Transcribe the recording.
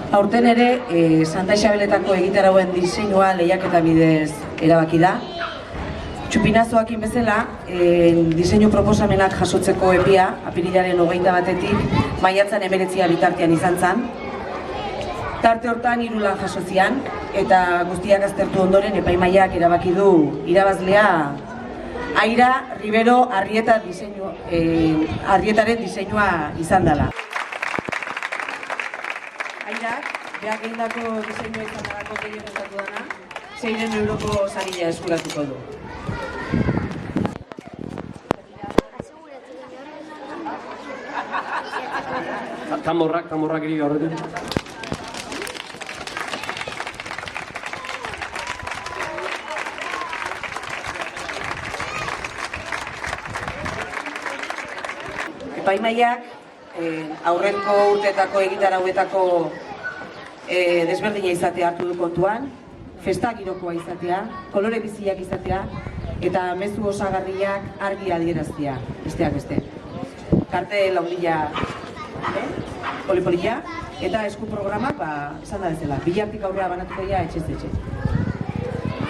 Aurten ere, Santa Isabeletako egitarauen diseinua lehiaketa bidez erabaki da. Txupinazoakin bezala, diseinu proposamenak jasotzeko epia, apirilaren 21-etik, maiatzan 19 bitartean izan zen. Tarte hortan 3 lan jasotzian, eta guztiak aztertu ondoren epaimaiak erabaki du irabazlea Aira Rivero Arrietaren diseinua izan dela. Airak, behar egindako diseinua izan dalako gehien ezatu dena, 600 euroko sarila eskuratuko du. Tamborrak iri horretu. Epaimaiak aurreko urteetako egitarauetako desberdina izatea hartu du kontuan, festa girokoa izatea, kolore biziak izatea, eta mezu osagarriak argi adieraztea, besteak beste. Kartel handia, polipolilla, eta esku programak, esan da bezala, bilartik aurrea banatuko dira etxez etxe.